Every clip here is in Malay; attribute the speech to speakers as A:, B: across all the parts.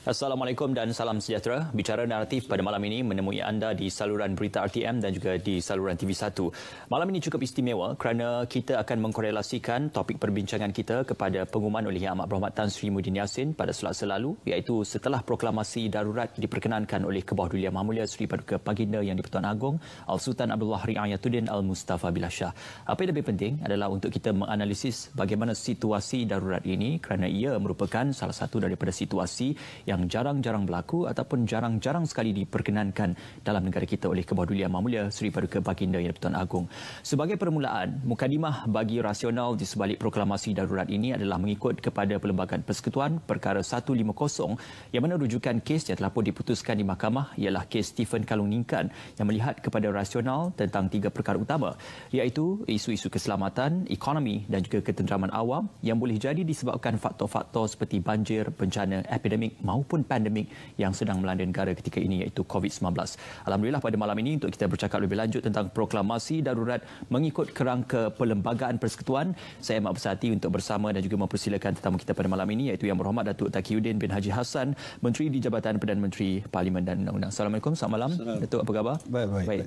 A: Assalamualaikum dan salam sejahtera. Bicara Naratif pada malam ini menemui anda di saluran berita RTM dan juga di saluran TV1. Malam ini cukup istimewa kerana kita akan mengkorelasikan topik perbincangan kita kepada pengumuman oleh Yang Amat Berhormat Tan Sri Muhyiddin Yassin pada Selasa lalu, iaitu setelah proklamasi darurat diperkenankan oleh Kebawah Duli Yang Mahmulia Sri Paduka Baginda Yang di-Pertuan Agong Al-Sultan Abdullah Riayatuddin Al-Mustafa Billah Shah. Apa yang lebih penting adalah untuk kita menganalisis bagaimana situasi darurat ini kerana ia merupakan salah satu daripada situasi yang jarang-jarang berlaku ataupun jarang-jarang sekali diperkenankan dalam negara kita oleh Kebawah Duli Yang Mahmulia Sri Paduka Baginda Yang di-Pertuan Agong. Sebagai permulaan, mukadimah bagi rasional di sebalik proklamasi darurat ini adalah mengikut kepada Perlembagaan Persekutuan Perkara 150 yang mana rujukan kes yang telah pun diputuskan di mahkamah ialah kes Stephen Kalung Ningkan yang melihat kepada rasional tentang tiga perkara utama, iaitu isu-isu keselamatan, ekonomi dan juga ketenteraman awam yang boleh jadi disebabkan faktor-faktor seperti banjir, bencana, epidemik maupun pandemik yang sedang melanda negara ketika ini, iaitu COVID-19. Alhamdulillah pada malam ini untuk kita bercakap lebih lanjut tentang proklamasi darurat mengikut kerangka Perlembagaan Persekutuan, saya amat berhati untuk bersama dan juga mempersilakan tetamu kita pada malam ini, iaitu Yang Berhormat Datuk Taqiyuddin bin Haji Hassan, Menteri di Jabatan Perdana Menteri Parlimen dan Undang-Undang. Assalamualaikum, selamat malam. Datuk, apa khabar?
B: Baik.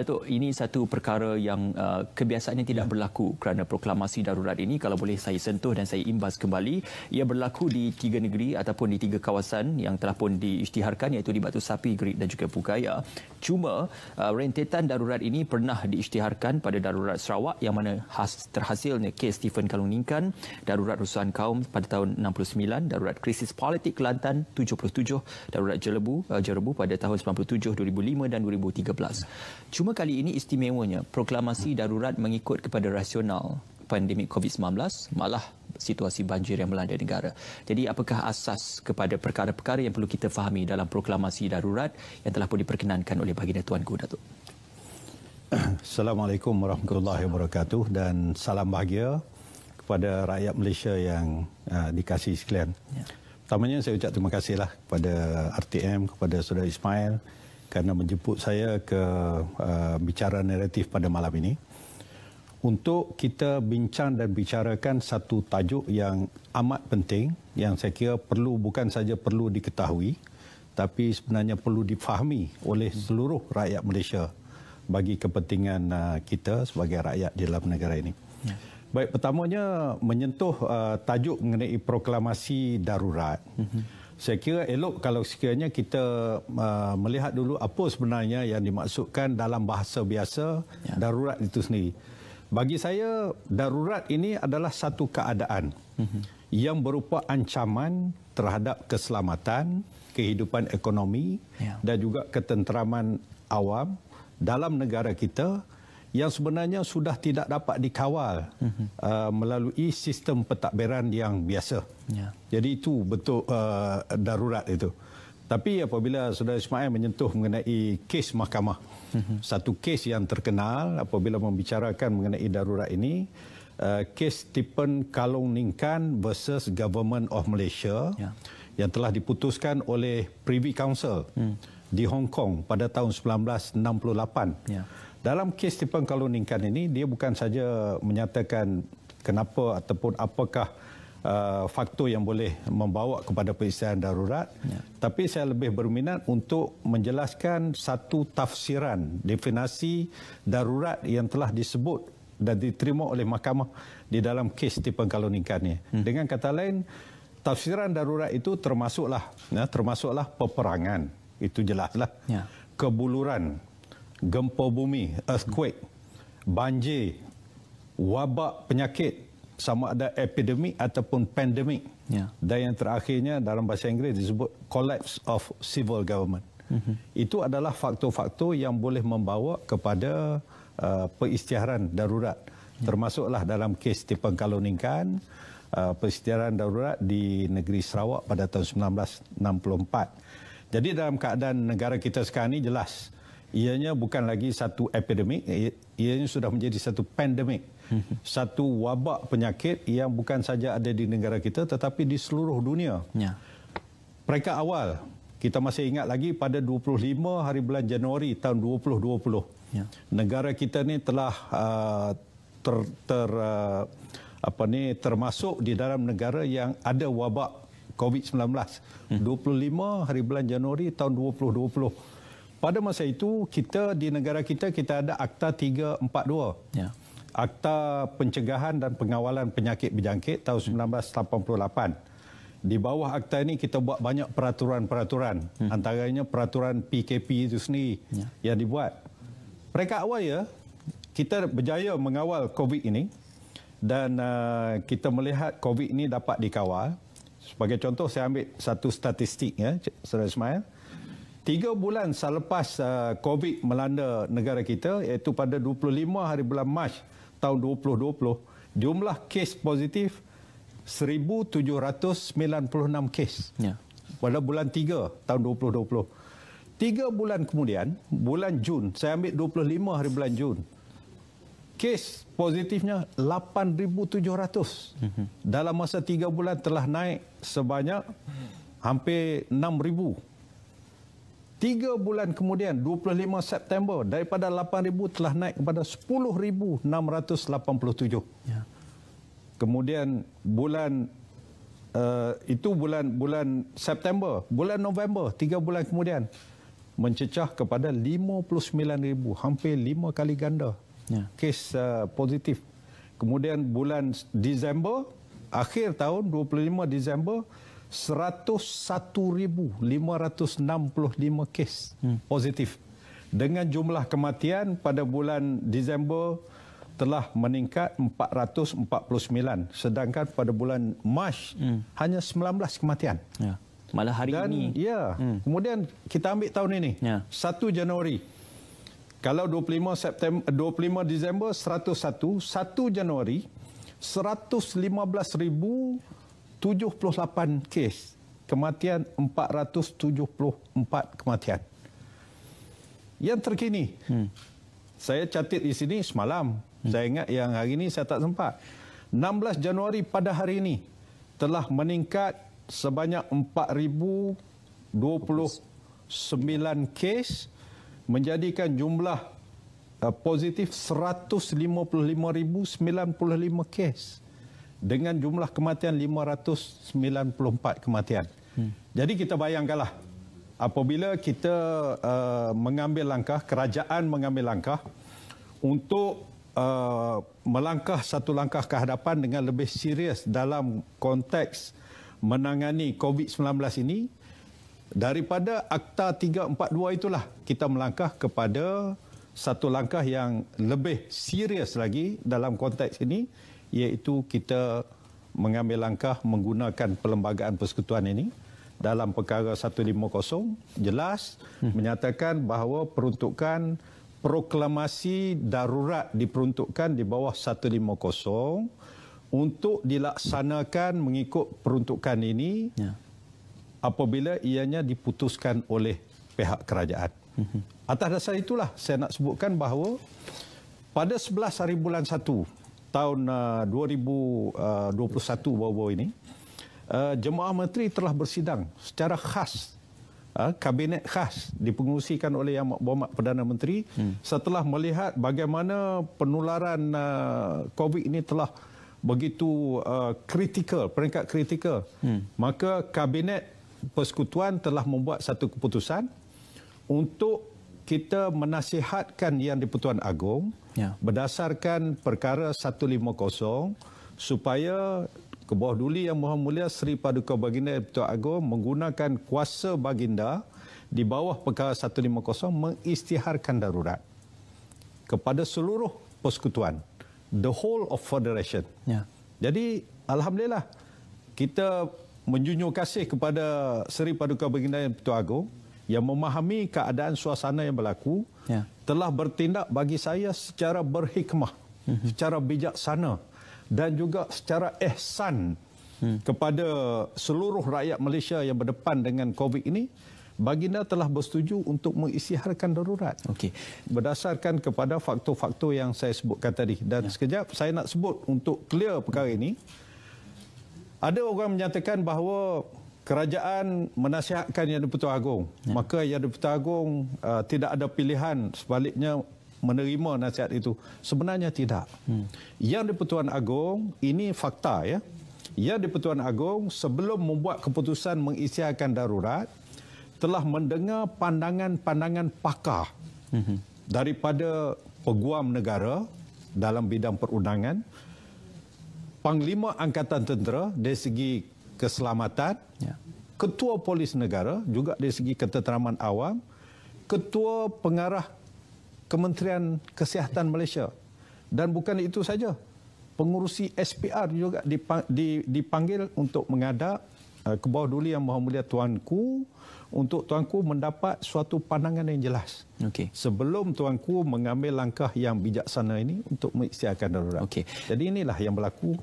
A: Datuk, ini satu perkara yang kebiasaannya tidak berlaku kerana proklamasi darurat ini. Kalau boleh saya sentuh dan saya imbas kembali, ia berlaku di tiga negeri ataupun di tiga kawasan yang telah pun diisytiharkan, iaitu di Batu Sapi, Gerik dan juga Pugaya. Cuma rentetan darurat ini pernah diisytiharkan pada darurat Sarawak yang mana terhasilnya kes Stephen Kalung Ningkan, darurat rusuhan kaum pada tahun 69, darurat krisis politik Kelantan 77, darurat Jerebu pada tahun 97, 2005 dan 2013. Cuma kali ini istimewanya proklamasi darurat mengikut kepada rasional pandemik COVID-19 malah situasi banjir yang melanda negara. Jadi apakah asas kepada perkara-perkara yang perlu kita fahami dalam proklamasi darurat yang telah pun diperkenankan oleh Baginda Tuanku, Datuk?
B: Assalamualaikum warahmatullahi wabarakatuh dan salam bahagia kepada rakyat Malaysia yang dikasihi sekalian. Ya. Pertamanya saya ucap terima kasihlah kepada RTM, kepada Saudara Ismail kerana menjemput saya ke bicara naratif pada malam ini untuk kita bincang dan bicarakan satu tajuk yang amat penting yang saya kira bukan saja perlu diketahui tapi sebenarnya perlu difahami oleh seluruh rakyat Malaysia bagi kepentingan kita sebagai rakyat di dalam negara ini. Ya. Baik, pertamanya menyentuh tajuk mengenai proklamasi darurat. Saya kira elok kalau sekiranya kita melihat dulu apa sebenarnya yang dimaksudkan dalam bahasa biasa darurat itu sendiri. Bagi saya, darurat ini adalah satu keadaan yang berupa ancaman terhadap keselamatan, kehidupan ekonomi dan juga ketenteraman awam dalam negara kita yang sebenarnya sudah tidak dapat dikawal melalui sistem pentadbiran yang biasa. Jadi itu betul darurat itu. Tapi apabila Saudara Ismail menyentuh mengenai kes mahkamah, satu kes yang terkenal apabila membicarakan mengenai darurat ini, kes Stephen Kalung Ningkan versus Government of Malaysia yang telah diputuskan oleh Privy Council di Hong Kong pada tahun 1968. Dalam kes Stephen Kalung Ningkan ini, dia bukan saja menyatakan kenapa ataupun apakah faktor yang boleh membawa kepada peristiwa darurat, tapi saya lebih berminat untuk menjelaskan satu tafsiran definisi darurat yang telah disebut dan diterima oleh mahkamah di dalam kes Stephen Kalung Ningkan ini. Dengan kata lain, tafsiran darurat itu termasuklah peperangan, itu jelaslah, kebuluran, gempa bumi, earthquake, banjir, wabak penyakit, sama ada epidemik ataupun pandemik. Dan yang terakhirnya dalam bahasa Inggeris disebut collapse of civil government. Itu adalah faktor-faktor yang boleh membawa kepada peristiaran darurat. Termasuklah dalam kes Stephen Kalung Ningkan, peristiaran darurat di negeri Sarawak pada tahun 1964. Jadi dalam keadaan negara kita sekarang ini jelas ianya bukan lagi satu epidemik, ianya sudah menjadi satu pandemik. Satu wabak penyakit yang bukan saja ada di negara kita tetapi di seluruh dunia.
A: Ya.
B: Peringkat awal, kita masih ingat lagi pada 25 hari bulan Januari tahun 2020. Ya. Negara kita ni telah termasuk di dalam negara yang ada wabak COVID-19. 25 hari bulan Januari tahun 2020. Pada masa itu, kita di negara kita ada Akta 342. Ya. Akta Pencegahan dan Pengawalan Penyakit Berjangkit tahun 1988. Di bawah akta ini kita buat banyak peraturan-peraturan. Antaranya peraturan PKP itu sendiri yang dibuat. Peringkat awal ya, kita berjaya mengawal COVID ini dan kita melihat COVID ini dapat dikawal. Sebagai contoh, saya ambil satu statistik ya, Saudara Ismail. 3 bulan selepas COVID melanda negara kita, iaitu pada 25 hari bulan Mac tahun 2020, jumlah kes positif 1,796 kes. Ya. Pada bulan 3 tahun 2020. 3 bulan kemudian, bulan Jun, saya ambil 25 hari bulan Jun, kes positifnya 8,700. Dalam masa 3 bulan telah naik sebanyak hampir 6,000. 3 bulan kemudian, 25 September, daripada 8,000 telah naik kepada 10,687. Ya. Kemudian bulan bulan September, bulan November, 3 bulan kemudian mencecah kepada 59,000, hampir 5 kali ganda kes positif. Kemudian bulan Disember, akhir tahun 25 Disember, 101,565 kes positif. Dengan jumlah kematian pada bulan Disember telah meningkat 449, sedangkan pada bulan Mac hanya 19 kematian.
A: Ya. Malah hari ini.
B: Ya. Kemudian kita ambil tahun ini, 1 Januari. Kalau 25 Disember 101, 1 Januari 115,078 kes. Kematian 474 kematian. Yang terkini, saya catat di sini semalam. Saya ingat yang hari ini saya tak sempat. 16 Januari pada hari ini telah meningkat sebanyak 4,029 kes, menjadikan jumlah positif 155,095 kes dengan jumlah kematian 594 kematian. Jadi kita bayangkanlah, apabila kita mengambil langkah, kerajaan mengambil langkah untuk melangkah satu langkah ke hadapan dengan lebih serius dalam konteks menangani COVID-19 ini, daripada Akta 342 itulah kita melangkah kepada satu langkah yang lebih serius lagi dalam konteks ini, iaitu kita mengambil langkah menggunakan Perlembagaan Persekutuan ini dalam perkara 150 jelas menyatakan bahawa peruntukan proklamasi darurat diperuntukkan di bawah 150 untuk dilaksanakan mengikut peruntukan ini apabila ianya diputuskan oleh pihak kerajaan. Atas dasar itulah saya nak sebutkan bahawa pada 11 hari bulan 1 tahun 2021 baru-baru ini, Jemaah Menteri telah bersidang secara khas, kabinet khas dipengerusikan oleh Yang Berhormat Perdana Menteri setelah melihat bagaimana penularan COVID ini telah begitu kritikal, peringkat kritikal. Maka Kabinet Persekutuan telah membuat satu keputusan untuk kita menasihatkan Yang di-Pertuan Agong berdasarkan perkara 150 supaya Kebawah Duli Yang Maha Mulia Seri Paduka Baginda Yang di-Pertuan Agong menggunakan kuasa baginda di bawah perkara 150 mengisytiharkan darurat kepada seluruh persekutuan, the whole of federation. Jadi alhamdulillah kita menjunjung kasih kepada Seri Paduka Baginda Yang di-Pertuan Agong yang memahami keadaan suasana yang berlaku, telah bertindak bagi saya secara berhikmah, secara bijaksana dan juga secara ihsan kepada seluruh rakyat Malaysia yang berdepan dengan COVID ini, baginda telah bersetuju untuk mengisytiharkan darurat.
A: Okey.
B: Berdasarkan kepada faktor-faktor yang saya sebutkan tadi. Dan sekejap saya nak sebut untuk clear perkara ini. Ada orang menyatakan bahawa kerajaan menasihatkan Yang di-Pertuan Agong. Maka Yang di-Pertuan Agong tidak ada pilihan sebaliknya menerima nasihat itu. Sebenarnya tidak. Yang di-Pertuan Agong, ini fakta ya. Yang di-Pertuan Agong sebelum membuat keputusan mengisytiharkan darurat telah mendengar pandangan-pandangan pakar daripada Peguam Negara dalam bidang perundangan, Panglima Angkatan Tentera dari segi keselamatan, Ketua Polis Negara juga dari segi ketenteraman awam, Ketua Pengarah Kementerian Kesihatan Malaysia. Dan bukan itu saja, pengurusi SPR juga dipanggil untuk menghadap ke bawah Duli Yang Maha Mulia Tuanku untuk Tuanku mendapat suatu pandangan yang jelas.
A: Okey.
B: Sebelum Tuanku mengambil langkah yang bijaksana ini untuk mengisytiharkan darurat.
A: Okey.
B: Jadi inilah yang berlaku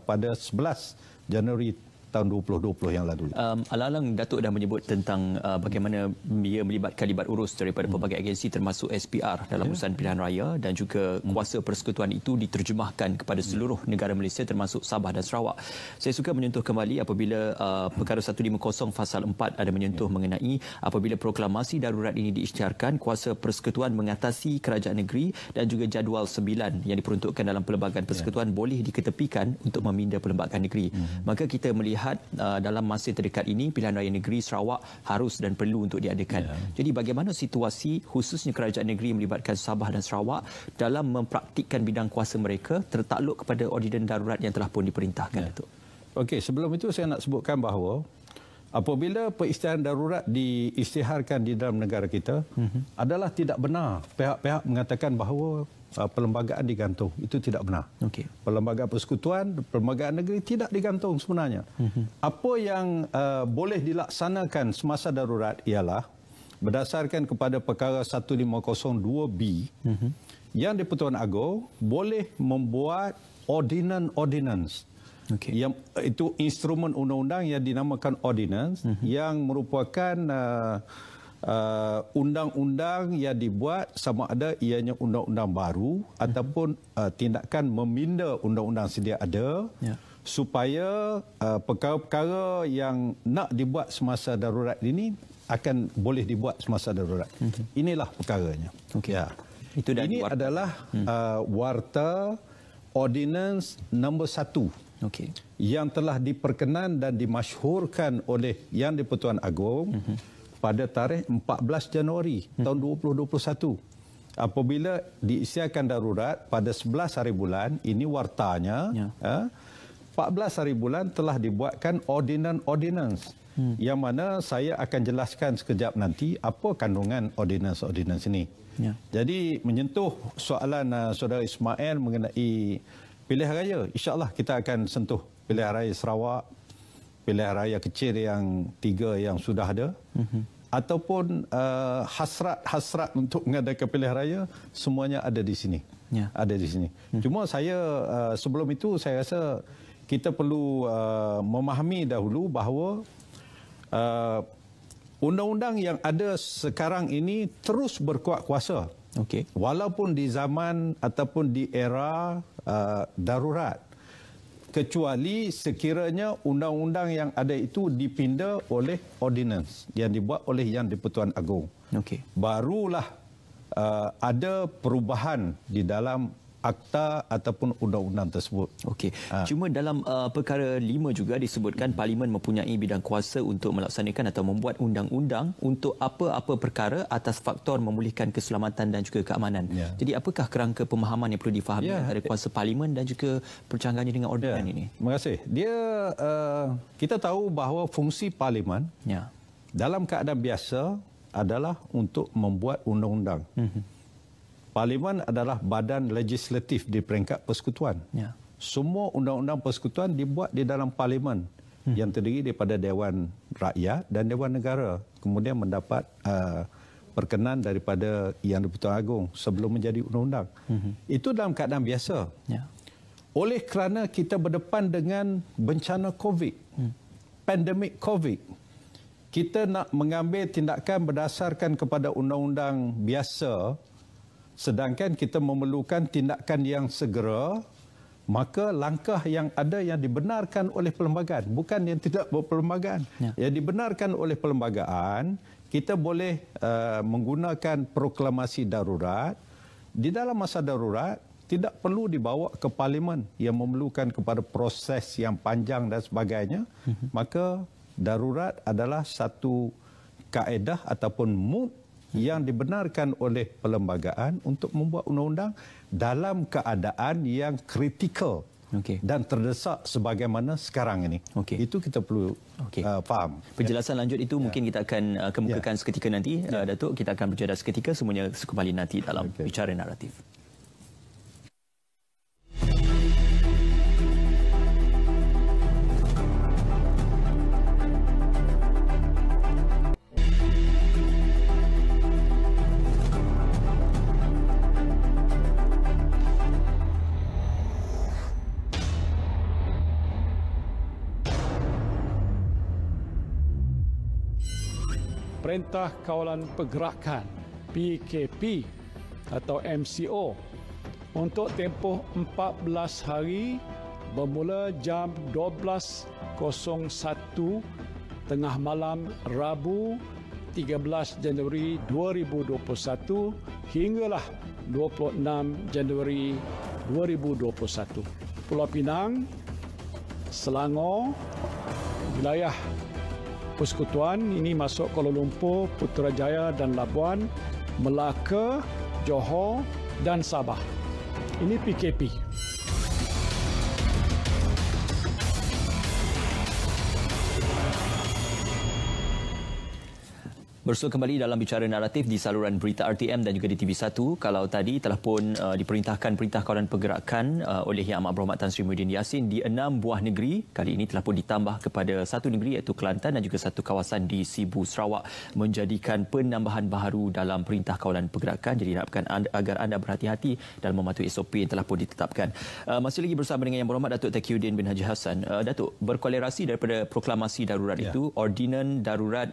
B: pada 11 Januari tahun 2020 yang lalu.
A: Alang-alang Datuk dah menyebut tentang bagaimana ia melibatkan libat urus daripada pelbagai agensi termasuk SPR dalam urusan pilihan raya dan juga kuasa persekutuan itu diterjemahkan kepada seluruh negara Malaysia termasuk Sabah dan Sarawak. Saya suka menyentuh kembali apabila perkara 150 Fasal 4 ada menyentuh mengenai apabila proklamasi darurat ini diisytiharkan, kuasa persekutuan mengatasi kerajaan negeri dan juga jadual 9 yang diperuntukkan dalam Perlembagaan Persekutuan boleh diketepikan untuk meminda Perlembagaan Negeri. Maka kita melihat dalam masa terdekat ini pilihan raya negeri Sarawak harus dan perlu untuk diadakan. Jadi bagaimana situasi khususnya kerajaan negeri melibatkan Sabah dan Sarawak dalam mempraktikkan bidang kuasa mereka tertakluk kepada ordinan darurat yang telah pun diperintahkan, Datuk?
B: Okey, sebelum itu saya nak sebutkan bahawa apabila perisytiharan darurat diisytiharkan di dalam negara kita adalah tidak benar pihak-pihak mengatakan bahawa perlembagaan digantung. Itu tidak benar.
A: Okey.
B: Perlembagaan persekutuan, perlembagaan negeri tidak digantung sebenarnya. Apa yang boleh dilaksanakan semasa darurat ialah berdasarkan kepada perkara 1502B yang di-Pertuan Agong boleh membuat ordinance.
A: Okay.
B: Yang itu instrumen undang-undang yang dinamakan ordinance yang merupakan undang-undang yang dibuat sama ada ianya undang-undang baru ataupun tindakan meminda undang-undang sedia ada supaya perkara-perkara yang nak dibuat semasa darurat ini akan boleh dibuat semasa darurat. Inilah perkaranya.
A: Okay.
B: Ya.
A: Itu
B: ini adalah warta ordinance nombor 1.
A: Okay.
B: Yang telah diperkenan dan dimasyhurkan oleh Yang di-Pertuan Agong pada tarikh 14 Januari tahun 2021. Apabila diisytiharkan darurat pada 11 hari bulan, ini wartanya, 14 hari bulan telah dibuatkan ordinance. Yang mana saya akan jelaskan sekejap nanti apa kandungan ordinance ini. Jadi menyentuh soalan saudara Ismail mengenai pilihan raya, insya-Allah kita akan sentuh pilihan raya Sarawak, pilihan raya kecil yang 3 yang sudah ada, ataupun hasrat untuk mengadakan pilihan raya, semuanya ada di sini. Ada di sini. Cuma saya sebelum itu saya rasa kita perlu memahami dahulu bahawa undang-undang yang ada sekarang ini terus berkuat kuasa. Okay. Walaupun di zaman ataupun di era darurat, kecuali sekiranya undang-undang yang ada itu dipinda oleh ordinance yang dibuat oleh Yang di-Pertuan Agong. Okay. Barulah ada perubahan di dalam akta ataupun undang-undang tersebut.
A: Okey. Cuma dalam perkara 5 juga disebutkan Parlimen mempunyai bidang kuasa untuk melaksanakan atau membuat undang-undang untuk apa-apa perkara atas faktor memulihkan keselamatan dan juga keamanan. Jadi apakah kerangka pemahaman yang perlu difahami antara kuasa Parlimen dan juga percanggahannya dengan ordinan ini?
B: Terima kasih. Kita tahu bahawa fungsi Parlimen dalam keadaan biasa adalah untuk membuat undang-undang. Parlimen adalah badan legislatif di peringkat persekutuan. Semua undang-undang persekutuan dibuat di dalam Parlimen yang terdiri daripada Dewan Rakyat dan Dewan Negara. Kemudian mendapat perkenan daripada Yang di-Pertuan Agong sebelum menjadi undang-undang. Itu dalam keadaan biasa. Oleh kerana kita berdepan dengan bencana COVID, pandemik COVID, kita nak mengambil tindakan berdasarkan kepada undang-undang biasa, sedangkan kita memerlukan tindakan yang segera, maka langkah yang ada yang dibenarkan oleh perlembagaan, bukan yang tidak berperlembagaan. Yang dibenarkan oleh perlembagaan, kita boleh menggunakan proklamasi darurat. Di dalam masa darurat, tidak perlu dibawa ke parlimen yang memerlukan kepada proses yang panjang dan sebagainya. Maka darurat adalah satu kaedah ataupun mood yang dibenarkan oleh perlembagaan untuk membuat undang-undang dalam keadaan yang kritikal dan terdesak sebagaimana sekarang ini. Itu kita perlu faham.
A: Penjelasan lanjut itu mungkin kita akan kemukakan seketika nanti. Datuk, kita akan berjeda seketika, semuanya kembali nanti dalam Bicara Naratif.
C: Perintah Kawalan Pergerakan PKP atau MCO untuk tempoh 14 hari bermula jam 12.01 tengah malam Rabu 13 Januari 2021 hinggalah 26 Januari 2021. Pulau Pinang, Selangor, wilayah Persekutuan ini masuk Kuala Lumpur, Putrajaya dan Labuan, Melaka, Johor dan Sabah. Ini PKP.
A: Bersua kembali dalam Bicara Naratif di saluran berita RTM dan juga di TV1. Kalau tadi telah pun diperintahkan Perintah Kawalan Pergerakan oleh Yang Amat Berhormat Tan Sri Muhyiddin Yassin di 6 buah negeri. Kali ini telah pun ditambah kepada satu negeri iaitu Kelantan dan juga satu kawasan di Sibu, Sarawak, menjadikan penambahan baharu dalam Perintah Kawalan Pergerakan. Jadi harapkan agar anda berhati-hati dalam mematuhi SOP yang telah pun ditetapkan. Masih lagi bersama dengan Yang Berhormat Datuk Taqiyuddin bin Haji Hassan. Datuk, berkolerasi daripada proklamasi darurat itu, Ordinan Darurat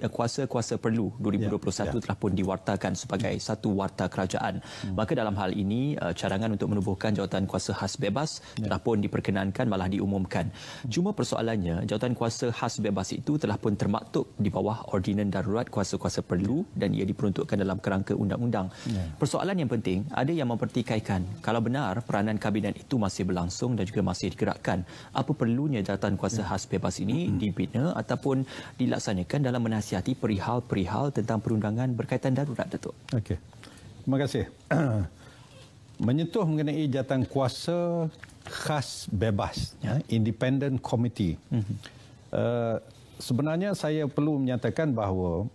A: Kuasa-Kuasa Perlu 2021 telah pun diwartakan sebagai satu warta kerajaan. Maka dalam hal ini cadangan untuk menubuhkan jawatan kuasa khas bebas telah pun diperkenankan, malah diumumkan. Cuma persoalannya, jawatan kuasa khas bebas itu telah pun termaktub di bawah Ordinan Darurat Kuasa-Kuasa Perlu dan ia diperuntukkan dalam kerangka undang-undang. Persoalan yang penting, ada yang mempertikaikan kalau benar peranan kabinet itu masih berlangsung dan juga masih digerakkan, apa perlunya jawatan kuasa khas bebas ini dibina ataupun dilaksanakan dalam menasihati perihal tentang perundangan berkaitan darurat, Datuk?
B: Okey. Terima kasih. Menyentuh mengenai jawatan kuasa khas bebas, Independent Committee. Sebenarnya saya perlu menyatakan bahawa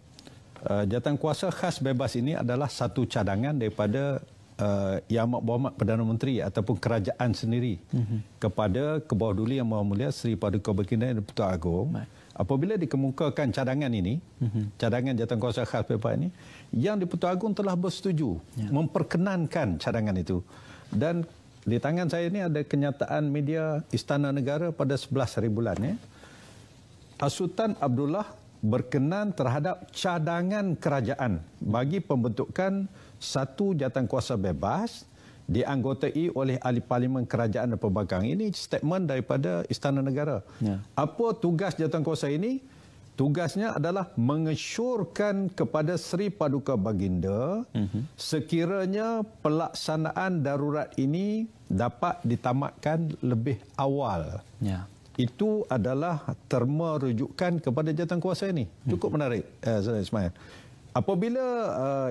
B: jawatan kuasa khas bebas ini adalah satu cadangan daripada Yang Amat Berhormat Perdana Menteri ataupun kerajaan sendiri kepada Kebawah-Duli Yang Maha Mulia Seri Paduka Baginda Yang di-Pertuan Agong. Apabila dikemukakan cadangan ini, cadangan jawatan kuasa khas bebas ini, Yang di-Pertuan Agong telah bersetuju memperkenankan cadangan itu. Dan di tangan saya ini ada kenyataan media Istana Negara pada 11 hari bulan. Sultan Abdullah berkenan terhadap cadangan kerajaan bagi pembentukan satu jawatan kuasa bebas dianggotai oleh ahli parlimen kerajaan dan pembangkang. Ini statement daripada Istana Negara. Apa tugas jawatan kuasa ini? Tugasnya adalah mengesyorkan kepada Seri Paduka Baginda sekiranya pelaksanaan darurat ini dapat ditamatkan lebih awal. Itu adalah terma rujukan kepada jawatan kuasa ini. Cukup menarik, Saudara Ismail. Apabila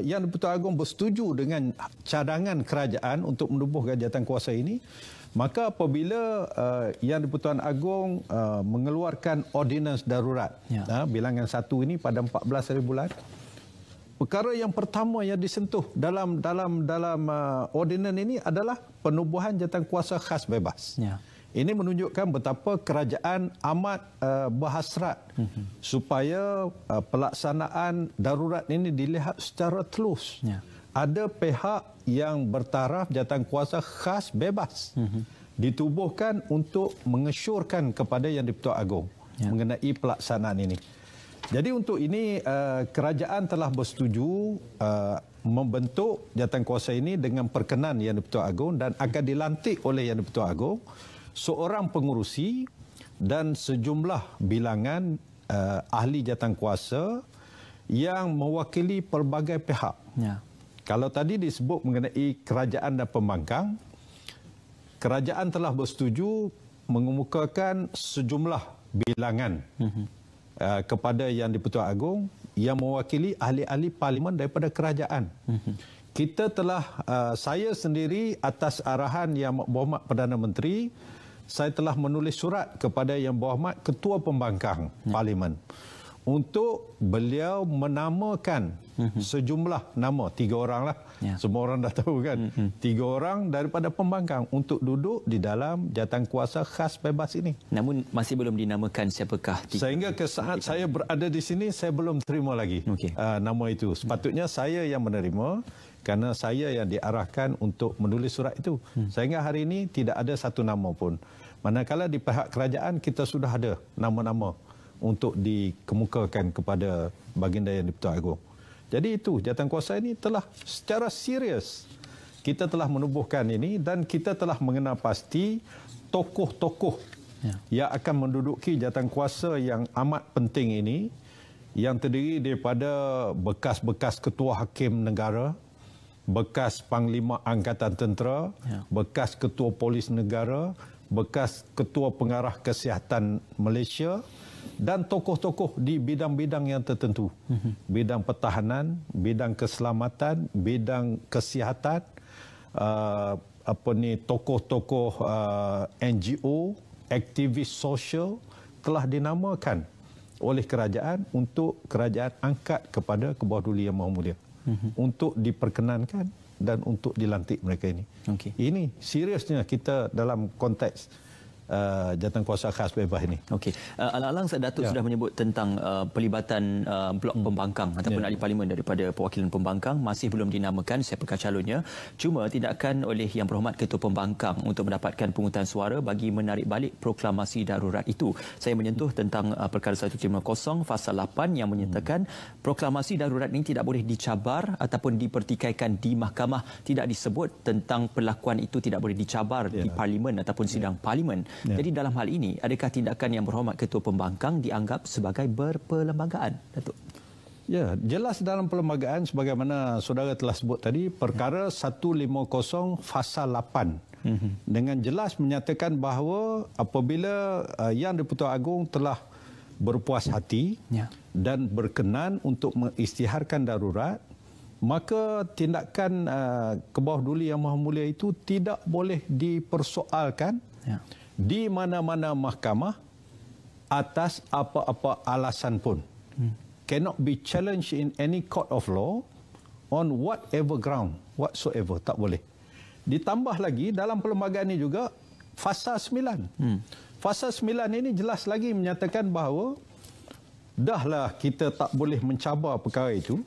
B: Yang di-Pertuan Agong bersetuju dengan cadangan kerajaan untuk menubuhkan jawatan kuasa ini, maka apabila Yang di-Pertuan Agong mengeluarkan ordinans darurat bilangan 1 ini pada 14 hari bulan, perkara yang pertama yang disentuh dalam ordinans ini adalah penubuhan jawatan kuasa khas bebas. Ini menunjukkan betapa kerajaan amat berhasrat supaya pelaksanaan darurat ini dilihat secara telus. Ada pihak yang bertaraf jawatan kuasa khas bebas ditubuhkan untuk mengesyorkan kepada Yang di-Pertuan Agong mengenai pelaksanaan ini. Jadi untuk ini kerajaan telah bersetuju membentuk jawatankuasa ini dengan perkenan Yang di-Pertuan Agong dan akan dilantik oleh Yang di-Pertuan Agong seorang pengurusi dan sejumlah bilangan ahli jawatankuasa yang mewakili pelbagai pihak. Ya. Kalau tadi disebut mengenai kerajaan dan pembangkang, kerajaan telah bersetuju mengemukakan sejumlah bilangan kepada Yang di-Pertuan Agong yang mewakili ahli-ahli parlimen daripada kerajaan. Kita telah, saya sendiri atas arahan Yang Berhormat Perdana Menteri, saya telah menulis surat kepada Yang Berhormat Ketua Pembangkang Parlimen untuk beliau menamakan sejumlah nama, 3 orang lah. Ya. Semua orang dah tahu kan. 3 orang daripada pembangkang untuk duduk di dalam jawatankuasa khas bebas ini.
A: Namun masih belum dinamakan siapakah.
B: Sehingga ke saat saya berada di sini, saya belum terima lagi nama itu. Sepatutnya saya yang menerima kerana saya yang diarahkan untuk menulis surat itu. Sehingga hari ini tidak ada satu nama pun. Manakala di pihak kerajaan kita sudah ada nama-nama untuk dikemukakan kepada baginda Yang di-Pertuan Agong. Jadi itu, jawatankuasa ini telah secara serius kita telah menubuhkan ini dan kita telah mengenal pasti tokoh-tokoh yang akan menduduki jawatankuasa yang amat penting ini, yang terdiri daripada bekas-bekas ketua hakim negara, bekas panglima angkatan tentera, bekas ketua polis negara, bekas ketua pengarah kesihatan Malaysia, dan tokoh-tokoh di bidang-bidang yang tertentu. Bidang pertahanan, bidang keselamatan, bidang kesihatan, tokoh-tokoh NGO, aktivis sosial telah dinamakan oleh kerajaan untuk kerajaan angkat kepada ke bawah duli Yang Maha Mulia untuk diperkenankan dan untuk dilantik mereka ini. Ini seriusnya kita dalam konteks jawatankuasa khas bebas ini.
A: Okey. Alang-alang Datuk sudah menyebut tentang pelibatan blok pembangkang ataupun ahli parlimen daripada perwakilan pembangkang, masih belum dinamakan siapakah calonnya. Cuma tindakan oleh Yang Berhormat Ketua Pembangkang untuk mendapatkan pungutan suara bagi menarik balik proklamasi darurat itu. Saya menyentuh tentang perkara 150 fasal 8 yang menyatakan proklamasi darurat ini tidak boleh dicabar ataupun dipertikaikan di mahkamah. Tidak disebut tentang perlakuan itu tidak boleh dicabar di parlimen ataupun sidang parlimen. Jadi dalam hal ini, adakah tindakan Yang Berhormat Ketua Pembangkang dianggap sebagai berperlembagaan, Datuk?
B: Ya, jelas dalam perlembagaan sebagaimana saudara telah sebut tadi, perkara 150 fasal 8 dengan jelas menyatakan bahawa apabila Yang di-Pertuan Agong telah berpuas hati dan berkenan untuk mengisytiharkan darurat, maka tindakan ke bawah duli Yang Maha Mulia itu tidak boleh dipersoalkan di mana-mana mahkamah atas apa-apa alasan pun. Cannot be challenged in any court of law on whatever ground whatsoever. Tak boleh. Ditambah lagi dalam perlembagaan ini juga fasal 9. Fasal 9 ini jelas lagi menyatakan bahawa dahlah kita tak boleh mencabar perkara itu.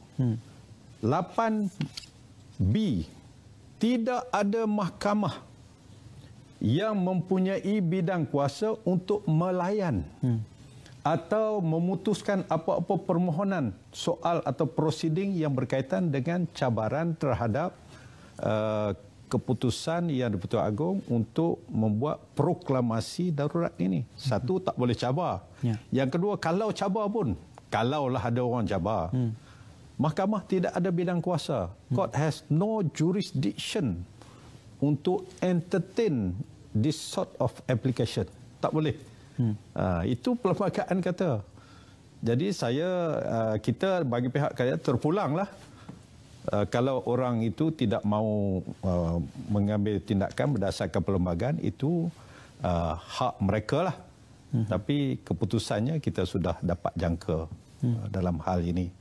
B: 8B, tidak ada mahkamah yang mempunyai bidang kuasa untuk melayan atau memutuskan apa-apa permohonan soal atau prosiding yang berkaitan dengan cabaran terhadap keputusan Yang di-Pertuan Agong untuk membuat proklamasi darurat ini. Satu, tak boleh cabar. Yang kedua, kalau cabar pun, kalaulah ada orang cabar, mahkamah tidak ada bidang kuasa. Court has no jurisdiction untuk entertain this sort of application. Tak boleh. Itu perlembagaan kata. Jadi kita bagi pihak kerajaan terpulanglah kalau orang itu tidak mahu mengambil tindakan berdasarkan perlembagaan, itu hak mereka lah. Tapi keputusannya kita sudah dapat jangka dalam hal ini.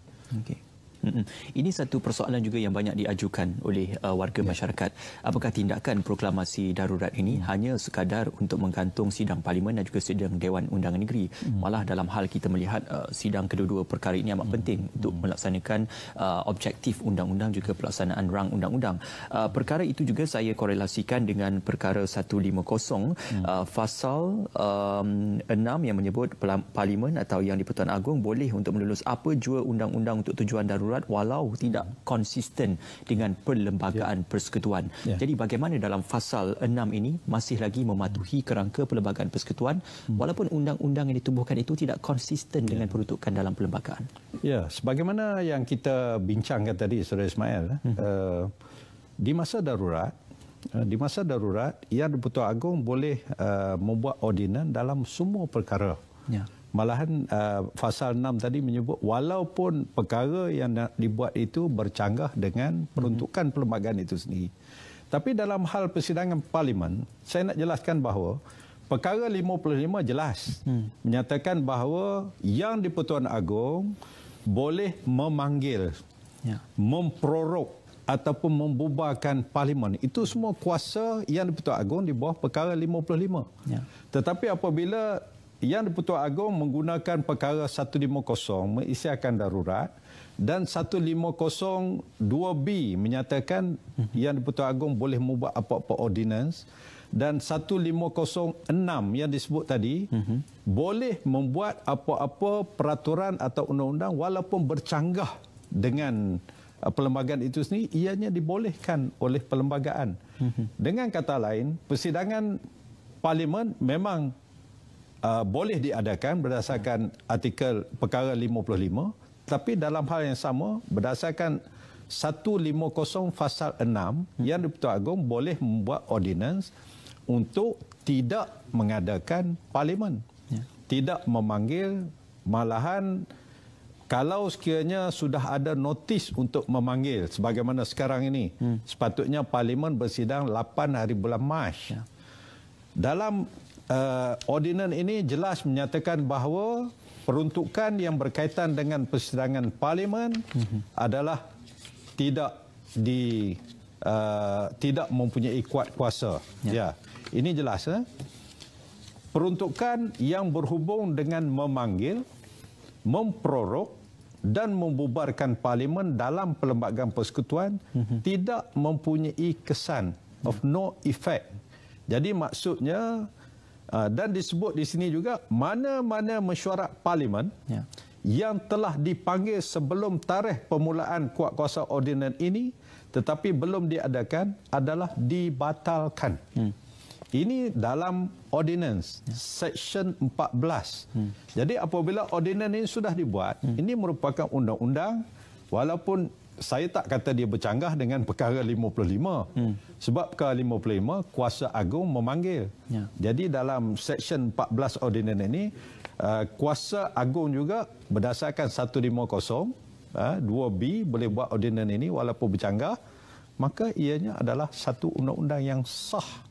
A: Ini satu persoalan juga yang banyak diajukan oleh warga masyarakat. Apakah tindakan proklamasi darurat ini hanya sekadar untuk menggantung sidang parlimen dan juga sidang Dewan Undangan Negeri? Malah dalam hal kita melihat sidang kedua-dua perkara ini amat penting untuk melaksanakan objektif undang-undang juga pelaksanaan rang undang-undang. Perkara itu juga saya korelasikan dengan perkara 150 pasal 6 yang menyebut parlimen atau yang di-Pertuan Agong boleh untuk melulus apa jua undang-undang untuk tujuan darurat walau tidak konsisten dengan perlembagaan persekutuan. Jadi bagaimana dalam fasal 6 ini masih lagi mematuhi kerangka perlembagaan persekutuan walaupun undang-undang yang ditubuhkan itu tidak konsisten dengan peruntukan dalam perlembagaan?
B: Ya, sebagaimana yang kita bincangkan tadi, Saudara Ismail, di masa darurat, Yang di-Pertuan Agong boleh membuat ordinan dalam semua perkara. Malahan pasal 6 tadi menyebut walaupun perkara yang dibuat itu bercanggah dengan peruntukan perlembagaan itu sendiri. Tapi dalam hal persidangan parlimen, saya nak jelaskan bahawa perkara 55 jelas menyatakan bahawa yang di-Pertuan Agong boleh memanggil, memprorok ataupun membubarkan parlimen. Itu semua kuasa yang di-Pertuan Agong di bawah perkara 55. Tetapi apabila yang di-Pertuan Agong menggunakan perkara 150 mengisytiharkan darurat dan 150(2)B menyatakan yang di-Pertuan Agong boleh membuat apa-apa ordinance dan 150(6) yang disebut tadi boleh membuat apa-apa peraturan atau undang-undang walaupun bercanggah dengan perlembagaan itu sendiri, ianya dibolehkan oleh perlembagaan. Dengan kata lain, persidangan parlimen memang boleh diadakan berdasarkan artikel perkara 55, tapi dalam hal yang sama berdasarkan 150 pasal 6 yang di-Pertuan Agong boleh membuat ordinance untuk tidak mengadakan parlimen, tidak memanggil, malahan kalau sekiranya sudah ada notis untuk memanggil sebagaimana sekarang ini, sepatutnya parlimen bersidang 8 hari bulan Mac. Dalam ordinan ini jelas menyatakan bahawa peruntukan yang berkaitan dengan persidangan parlimen adalah tidak mempunyai kuat kuasa. Ini jelas. Peruntukan yang berhubung dengan memanggil, memprorok dan membubarkan parlimen dalam perlembagaan persekutuan tidak mempunyai kesan, of no effect. Jadi maksudnya dan disebut di sini juga mana-mana mesyuarat parlimen yang telah dipanggil sebelum tarikh permulaan kuat kuasa ordinan ini tetapi belum diadakan adalah dibatalkan. Ini dalam ordinance section 14. Jadi apabila ordinance ini sudah dibuat, ini merupakan undang-undang walaupun saya tak kata dia bercanggah dengan perkara 55. Sebab perkara 55 kuasa agung memanggil. Jadi dalam section 14 ordinance ini kuasa agung juga berdasarkan 150 2B boleh buat ordinance ini walaupun bercanggah, maka ianya adalah satu undang-undang yang sah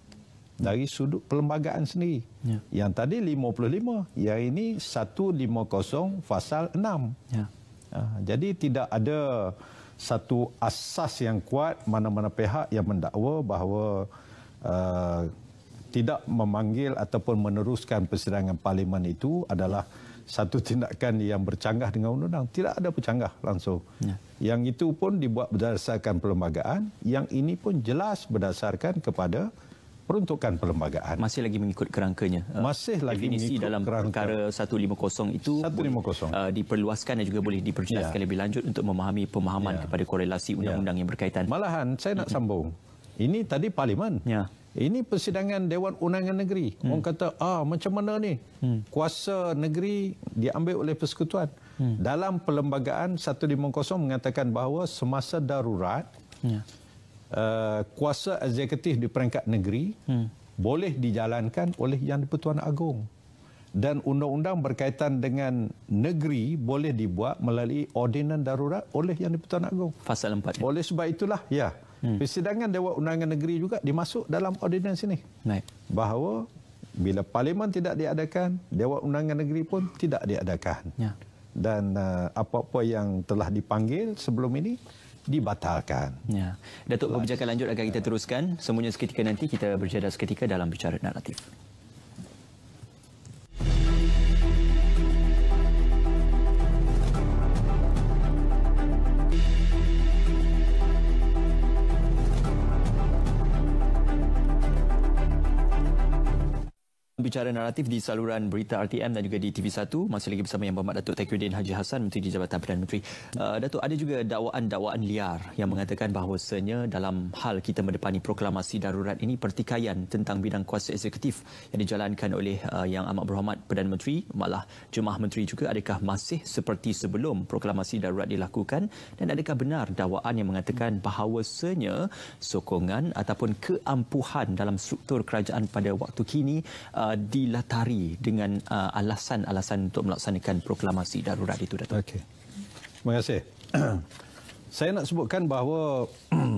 B: dari sudut perlembagaan sendiri. Yang tadi 55, yang ini 150 pasal 6. Jadi tidak ada satu asas yang kuat mana-mana pihak yang mendakwa bahawa tidak memanggil ataupun meneruskan persidangan parlimen itu adalah satu tindakan yang bercanggah dengan undang-undang. Tidak ada bercanggah langsung. Yang itu pun dibuat berdasarkan perlembagaan, yang ini pun jelas berdasarkan kepada peruntukan perlembagaan.
A: Masih lagi mengikut kerangkanya.
B: Masih lagi
A: definisi
B: mengikut
A: dalam perkara 150 itu
B: 150.
A: Diperluaskan dan juga boleh diperjelaskan lebih lanjut untuk memahami pemahaman kepada korelasi undang-undang yang berkaitan.
B: Malahan saya nak sambung. Ini tadi parlimen. Ini persidangan Dewan Undangan Negeri. Orang kata, macam mana ni? Kuasa negeri diambil oleh persekutuan. Dalam perlembagaan 150 mengatakan bahawa semasa darurat, kuasa eksekutif di peringkat negeri boleh dijalankan oleh Yang di-Pertuan Agong. Dan undang-undang berkaitan dengan negeri boleh dibuat melalui ordinan darurat oleh Yang di-Pertuan Agong.
A: Pasal 4.
B: Oleh sebab itulah, persidangan Dewan Undangan Negeri juga dimasuk dalam ordinans ini. Bahawa bila parlimen tidak diadakan, Dewan Undangan Negeri pun tidak diadakan. dan apa-apa yang telah dipanggil sebelum ini dibatalkan.
A: Ya. Datuk, perbincangan lanjut akan kita teruskan. Semuanya seketika nanti, kita berjeda seketika dalam Bicara Naratif. Bicara Naratif di saluran berita RTM dan juga di TV1. Masih lagi bersama Yang Berhormat Datuk Tauhidin Haji Hassan, Menteri di Jabatan Perdana Menteri. Datuk, ada juga dakwaan-dakwaan liar yang mengatakan bahawasanya dalam hal kita mendepani proklamasi darurat ini, pertikaian tentang bidang kuasa eksekutif yang dijalankan oleh Yang Amat Berhormat Perdana Menteri, malah Jemaah Menteri juga, adakah masih seperti sebelum proklamasi darurat dilakukan, dan adakah benar dakwaan yang mengatakan bahawasanya sokongan ataupun keampuhan dalam struktur kerajaan pada waktu kini dilatari dengan alasan-alasan untuk melaksanakan proklamasi darurat itu, Datuk?
B: Okey. Terima kasih. Saya nak sebutkan bahawa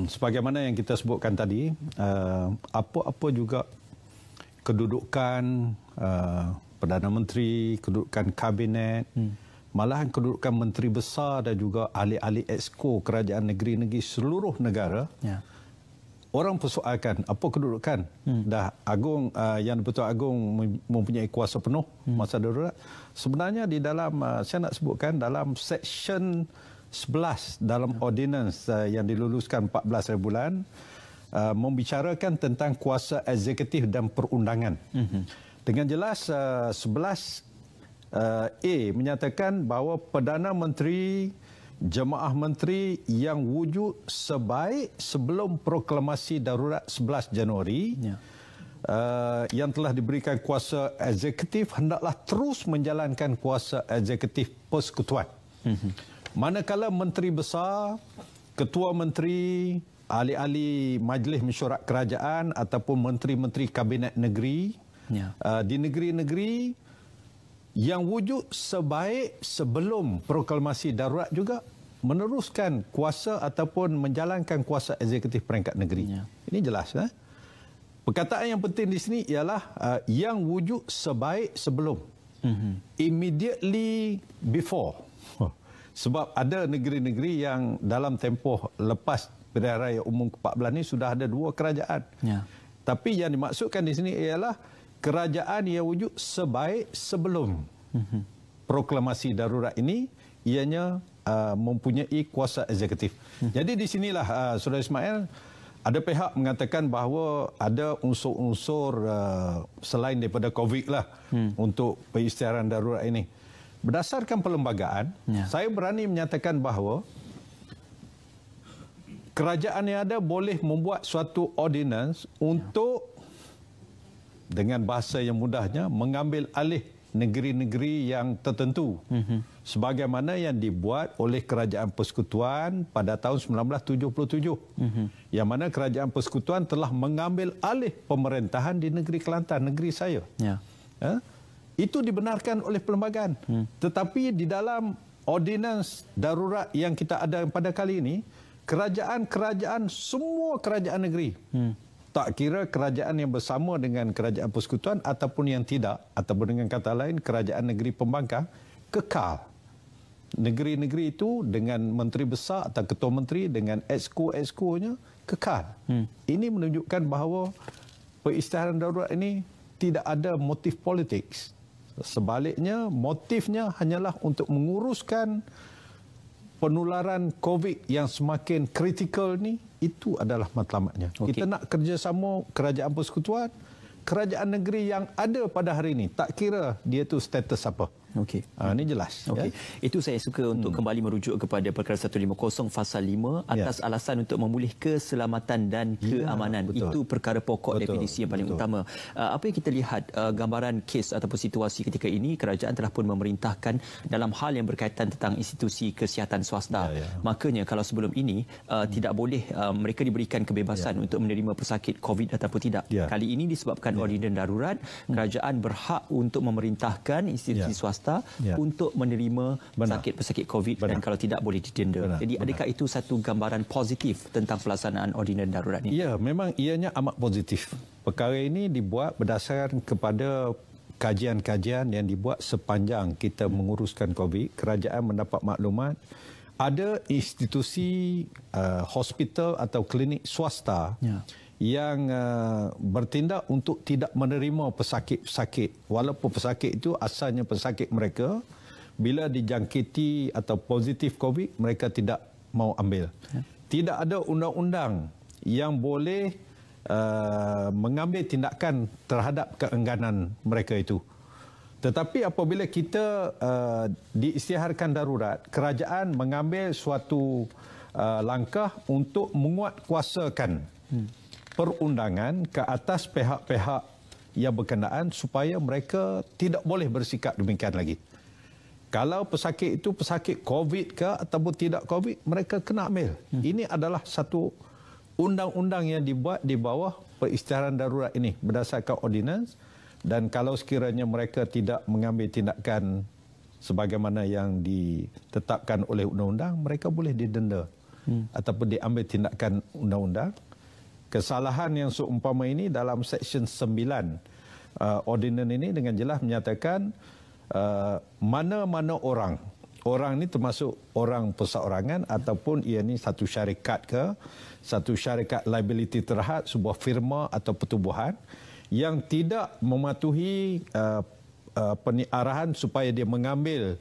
B: sebagaimana yang kita sebutkan tadi, apa-apa juga kedudukan Perdana Menteri, kedudukan Kabinet, malahan kedudukan Menteri Besar dan juga ahli-ahli exco kerajaan negeri-negeri seluruh negara, ya, orang persoalkan apa kedudukan. Dah Agung, Yang di-Pertuan Agong mempunyai kuasa penuh masa darurat. Sebenarnya di dalam, saya nak sebutkan dalam Seksyen 11 dalam ordinans yang diluluskan 14 bulan, membicarakan tentang kuasa eksekutif dan perundangan. Dengan jelas 11 A menyatakan bahawa Perdana Menteri, Jemaah Menteri yang wujud sebaik sebelum proklamasi darurat 11 Januari, ya, yang telah diberikan kuasa eksekutif hendaklah terus menjalankan kuasa eksekutif persekutuan. Manakala Menteri Besar, Ketua Menteri, ahli-ahli Majlis Mesyuarat Kerajaan ataupun Menteri-Menteri Kabinet Negeri, ya, di negeri-negeri yang wujud sebaik sebelum proklamasi darurat juga meneruskan kuasa ataupun menjalankan kuasa eksekutif peringkat negeri. Ya. Ini jelas. Perkataan yang penting di sini ialah yang wujud sebaik sebelum. Immediately before. Sebab ada negeri-negeri yang dalam tempoh lepas Pilihan Raya Umum ke-14 ini sudah ada 2 kerajaan. Ya. Tapi yang dimaksudkan di sini ialah kerajaan yang wujud sebaik sebelum proklamasi darurat ini, ianya mempunyai kuasa eksekutif. Jadi di sinilah, Saudara Ismail, ada pihak mengatakan bahawa ada unsur-unsur selain daripada COVID lah untuk pengisytiharan darurat ini. Berdasarkan perlembagaan, ya, saya berani menyatakan bahawa kerajaan yang ada boleh membuat suatu ordinans untuk, dengan bahasa yang mudahnya, mengambil alih negeri-negeri yang tertentu. Sebagaimana yang dibuat oleh Kerajaan Persekutuan pada tahun 1977. Yang mana Kerajaan Persekutuan telah mengambil alih pemerintahan di negeri Kelantan, negeri saya. Ya. Itu dibenarkan oleh perlembagaan. Tetapi di dalam ordinans darurat yang kita ada pada kali ini, kerajaan-kerajaan, semua kerajaan negeri, tak kira kerajaan yang bersama dengan Kerajaan Persekutuan ataupun yang tidak, ataupun dengan kata lain kerajaan negeri pembangkang, kekal. Negeri-negeri itu dengan Menteri Besar atau Ketua Menteri dengan exco-exco-nya kekal. Ini menunjukkan bahawa pengisytiharan darurat ini tidak ada motif politik. Sebaliknya, motifnya hanyalah untuk menguruskan penularan COVID yang semakin kritikal ni. Itu adalah matlamatnya. Kita nak kerjasama Kerajaan Persekutuan, kerajaan negeri yang ada pada hari ini, tak kira dia tu status apa. Ini jelas. Ya?
A: Itu saya suka untuk kembali merujuk kepada Perkara 150 Fasal 5 atas alasan untuk memulih keselamatan dan keamanan. Itu perkara pokok definisi yang paling utama. Apa yang kita lihat, gambaran kes ataupun situasi ketika ini, kerajaan telah pun memerintahkan dalam hal yang berkaitan tentang institusi kesihatan swasta. Makanya kalau sebelum ini tidak boleh mereka diberikan kebebasan untuk menerima pesakit COVID ataupun tidak. Kali ini disebabkan ordinans darurat, kerajaan berhak untuk memerintahkan institusi swasta untuk menerima pesakit-pesakit COVID dan kalau tidak boleh didenda. Jadi adakah itu satu gambaran positif tentang pelaksanaan ordinans darurat ini?
B: Ya, memang ianya amat positif. Perkara ini dibuat berdasarkan kepada kajian-kajian yang dibuat sepanjang kita menguruskan COVID, kerajaan mendapat maklumat ada institusi hospital atau klinik swasta yang bertindak untuk tidak menerima pesakit-pesakit. Walaupun pesakit itu asalnya pesakit mereka, bila dijangkiti atau positif COVID, mereka tidak mau ambil. Tidak ada undang-undang yang boleh mengambil tindakan terhadap keengganan mereka itu. Tetapi apabila kita diisytiharkan darurat, kerajaan mengambil suatu langkah untuk menguatkuasakan perundangan ke atas pihak-pihak yang berkenaan supaya mereka tidak boleh bersikap demikian lagi. Kalau pesakit itu pesakit COVID ke ataupun tidak COVID, mereka kena ambil. Ini adalah satu undang-undang yang dibuat di bawah perisytiharan darurat ini berdasarkan ordinans, dan kalau sekiranya mereka tidak mengambil tindakan sebagaimana yang ditetapkan oleh undang-undang, mereka boleh didenda ataupun diambil tindakan undang-undang. Kesalahan yang seumpama ini dalam Seksyen 9 ordinan ini dengan jelas menyatakan mana-mana orang ini termasuk orang perseorangan ataupun ia ni satu syarikat ke, satu syarikat liability terhad sebuah firma atau pertubuhan yang tidak mematuhi arahan supaya dia mengambil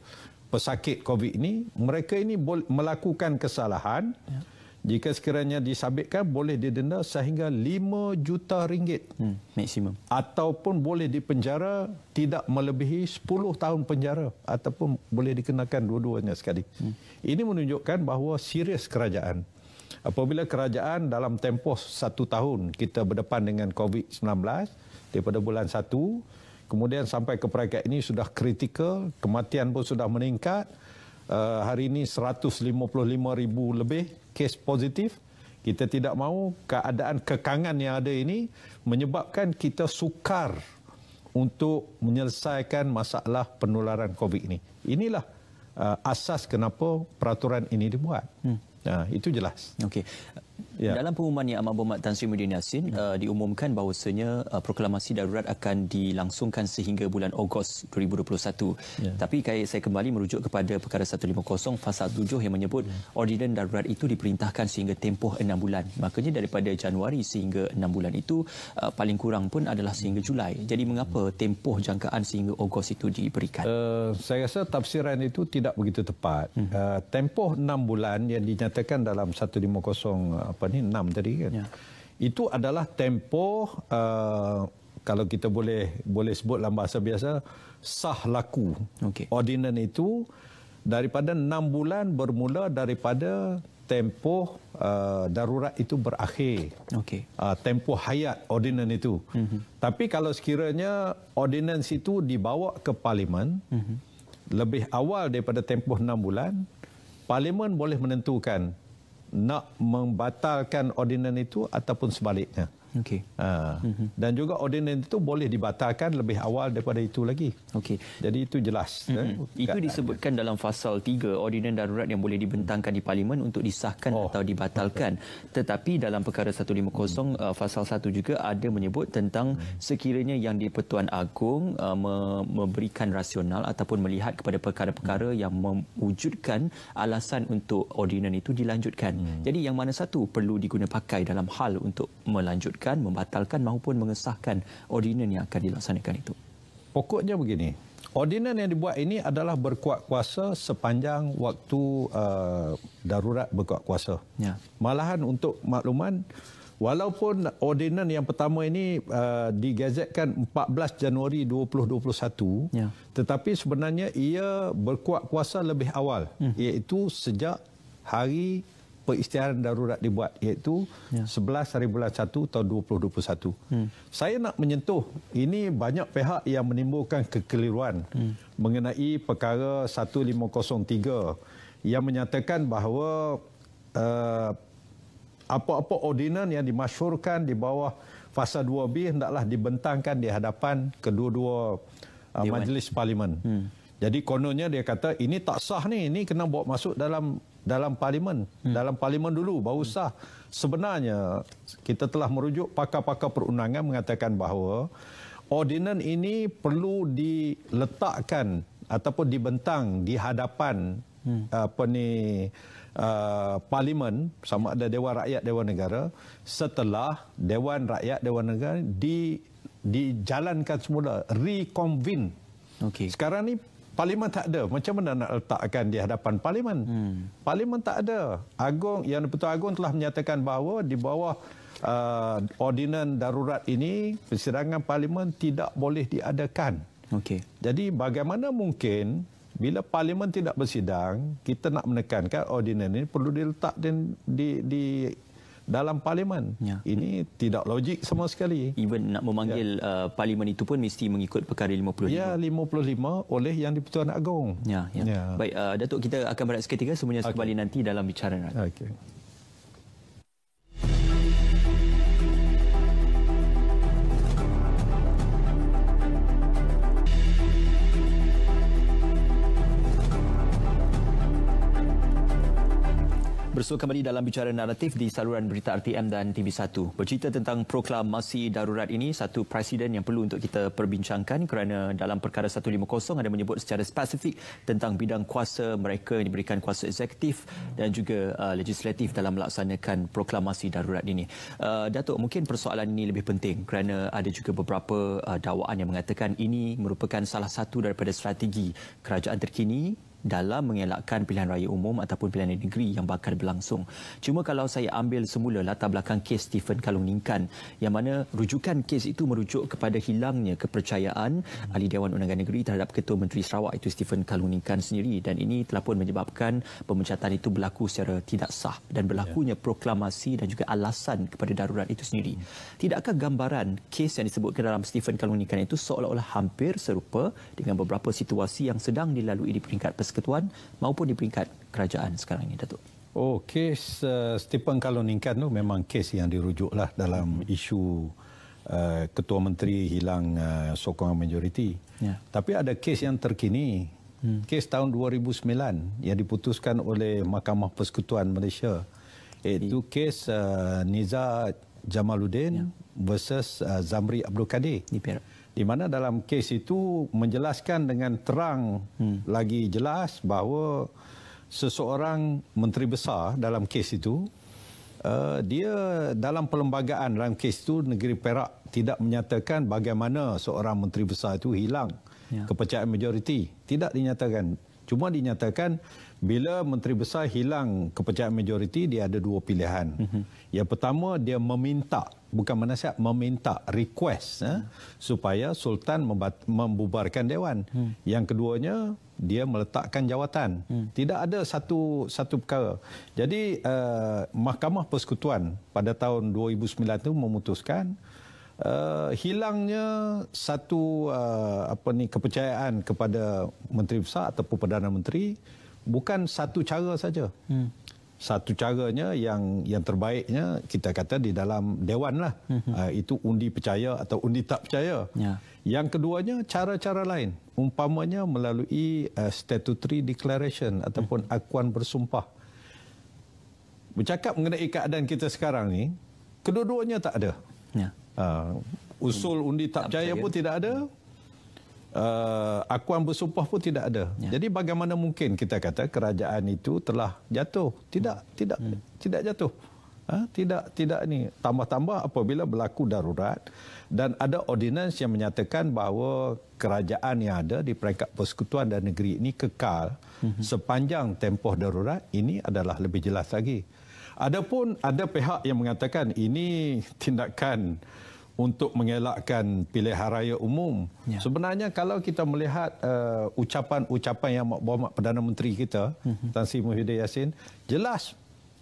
B: pesakit COVID ini, mereka ini melakukan kesalahan. Jika sekiranya disabitkan, boleh didenda sehingga 5 juta ringgit.
A: Maksimum.
B: Ataupun boleh dipenjara tidak melebihi 10 tahun penjara. Ataupun boleh dikenakan dua-duanya sekali. Ini menunjukkan bahawa serius kerajaan. Apabila kerajaan dalam tempoh 1 tahun kita berdepan dengan COVID-19, daripada bulan 1, kemudian sampai ke peringkat ini sudah kritikal, kematian pun sudah meningkat. Hari ini 155,000 lebih kes positif. Kita tidak mahu keadaan kekangan yang ada ini menyebabkan kita sukar untuk menyelesaikan masalah penularan COVID ini. Inilah asas kenapa peraturan ini dibuat. Itu jelas.
A: Okey. Dalam pengumuman yang Amat Berhormat Tan Sri Muhyiddin Yassin diumumkan bahawasanya proklamasi darurat akan dilangsungkan sehingga bulan Ogos 2021. Tapi saya kembali merujuk kepada perkara 150 Fasal 7 yang menyebut ordinan darurat itu diperintahkan sehingga tempoh 6 bulan. Makanya daripada Januari sehingga 6 bulan itu paling kurang pun adalah sehingga Julai. Jadi mengapa tempoh jangkaan sehingga Ogos itu diberikan?
B: Saya rasa tafsiran itu tidak begitu tepat. Tempoh 6 bulan yang dinyatakan dalam 150 6 tadi kan. Itu adalah tempoh kalau kita boleh sebut dalam bahasa biasa sah laku. Ordinan itu daripada 6 bulan bermula daripada tempoh darurat itu berakhir. Tempoh hayat ordinan itu. Tapi kalau sekiranya ordinans itu dibawa ke parlimen lebih awal daripada tempoh 6 bulan, parlimen boleh menentukan nak membatalkan ordinan itu ataupun sebaliknya. Dan juga ordinan itu boleh dibatalkan lebih awal daripada itu lagi. Jadi itu jelas.
A: Itu disebutkan dalam Fasal 3, ordinan darurat yang boleh dibentangkan di Parlimen untuk disahkan atau dibatalkan. Tetapi dalam perkara 150 Fasal 1 juga ada menyebut tentang sekiranya yang di-Pertuan Agong memberikan rasional ataupun melihat kepada perkara-perkara yang mewujudkan alasan untuk ordinan itu dilanjutkan. Jadi yang mana satu perlu diguna pakai dalam hal untuk melanjutkan, membatalkan maupun mengesahkan ordinan yang akan dilaksanakan itu?
B: Pokoknya begini, ordinan yang dibuat ini adalah berkuat kuasa sepanjang waktu darurat berkuat kuasa. Malahan untuk makluman, walaupun ordinan yang pertama ini digazetkan 14 Januari 2021, tetapi sebenarnya ia berkuat kuasa lebih awal, iaitu sejak hari perisytiharan darurat dibuat, iaitu 11 hari bulan 1 tahun 2021. Saya nak menyentuh, ini banyak pihak yang menimbulkan kekeliruan mengenai perkara 1503 yang menyatakan bahawa apa-apa ordinan yang dimasyhurkan di bawah Fasa 2B hendaklah dibentangkan di hadapan kedua-dua majlis parlimen. Jadi kononnya dia kata ini tak sah ni, ini kena bawa masuk dalam parlimen. Dalam parlimen dulu baru sah. Sebenarnya kita telah merujuk pakar-pakar perundangan mengatakan bahawa ordinan ini perlu diletakkan ataupun dibentang di hadapan Parlimen, sama ada Dewan Rakyat, Dewan Negara, setelah Dewan Rakyat, Dewan Negara dijalankan semula, reconvene.
A: Okey.
B: Sekarang ni Parlimen tak ada. Macam mana nak letakkan di hadapan Parlimen? Parlimen tak ada. Yang di-Pertuan Agong telah menyatakan bahawa di bawah ordinan darurat ini, persidangan Parlimen tidak boleh diadakan.
A: Okey.
B: Jadi bagaimana mungkin bila Parlimen tidak bersidang, kita nak menekankan ordinan ini perlu diletak di dalam Parlimen.
A: Ya.
B: Ini tidak logik sama sekali.
A: Even nak memanggil Parlimen itu pun mesti mengikut perkara 55.
B: Ya, 55 oleh Yang di-Pertuan Agong.
A: Ya. Baik, Datuk, kita akan berehat seketika, semuanya kembali nanti dalam Bicara Naratif.
B: Okey.
A: Bersua kembali dalam Bicara Naratif di saluran berita RTM dan TV1. Bercerita tentang proklamasi darurat ini, satu presiden yang perlu untuk kita perbincangkan kerana dalam perkara 150 ada menyebut secara spesifik tentang bidang kuasa mereka yang diberikan kuasa eksekutif dan juga legislatif dalam melaksanakan proklamasi darurat ini. Datuk, mungkin persoalan ini lebih penting kerana ada juga beberapa dakwaan yang mengatakan ini merupakan salah satu daripada strategi kerajaan terkini dalam mengelakkan pilihan raya umum ataupun pilihan negeri yang bakal berlangsung. Cuma kalau saya ambil semula latar belakang kes Stephen Kaluningkan, yang mana rujukan kes itu merujuk kepada hilangnya kepercayaan Ahli Dewan Undangan Negeri terhadap Ketua Menteri Sarawak itu Stephen Kaluningkan sendiri, dan ini telah pun menyebabkan pemecatan itu berlaku secara tidak sah dan berlakunya proklamasi dan juga alasan kepada darurat itu sendiri. Tidakkah gambaran kes yang disebutkan dalam Stephen Kaluningkan itu seolah-olah hampir serupa dengan beberapa situasi yang sedang dilalui di peringkat persekutuan maupun di peringkat kerajaan sekarang ini, Datuk?
B: Kes Stephen Kaluningkan tu memang kes yang dirujuklah dalam isu Ketua Menteri hilang sokongan majoriti. Ya. Tapi ada kes yang terkini, kes tahun 2009 yang diputuskan oleh Mahkamah Persekutuan Malaysia, iaitu kes Niza Jamaluddin versus Zamri Abdul Kadir. Di mana dalam kes itu menjelaskan dengan terang lagi jelas bahawa seseorang menteri besar dalam kes itu, dia dalam perlembagaan dalam kes itu Negeri Perak tidak menyatakan bagaimana seorang menteri besar itu hilang kepercayaan majoriti. Tidak dinyatakan. Cuma dinyatakan bila menteri besar hilang kepercayaan majoriti, dia ada dua pilihan. Yang pertama, dia meminta, bukan menasihat, meminta, request supaya Sultan membubarkan Dewan. Yang keduanya, dia meletakkan jawatan. Tidak ada satu perkara. Jadi Mahkamah Persekutuan pada tahun 2009 itu memutuskan hilangnya satu kepercayaan kepada menteri besar ataupun Perdana Menteri bukan satu cara saja. Satu caranya yang terbaiknya kita kata di dalam Dewan lah. Itu undi percaya atau undi tak percaya. Yang keduanya cara-cara lain. Umpamanya melalui statutory declaration ataupun akuan bersumpah. Bercakap mengenai keadaan kita sekarang ni, kedua-duanya tak ada. Usul undi tak percaya pun tidak ada. Akuan bersumpah pun tidak ada. Jadi bagaimana mungkin kita kata kerajaan itu telah jatuh? Tidak jatuh. Tidak ni. Tambah-tambah apabila berlaku darurat dan ada ordinans yang menyatakan bahawa kerajaan yang ada di peringkat persekutuan dan negeri ini kekal sepanjang tempoh darurat, ini adalah lebih jelas lagi. Adapun ada pihak yang mengatakan ini tindakan untuk mengelakkan pilihan raya umum. Sebenarnya kalau kita melihat ucapan-ucapan yang berhormat Perdana Menteri kita, Tan Sri Muhyiddin Yassin, jelas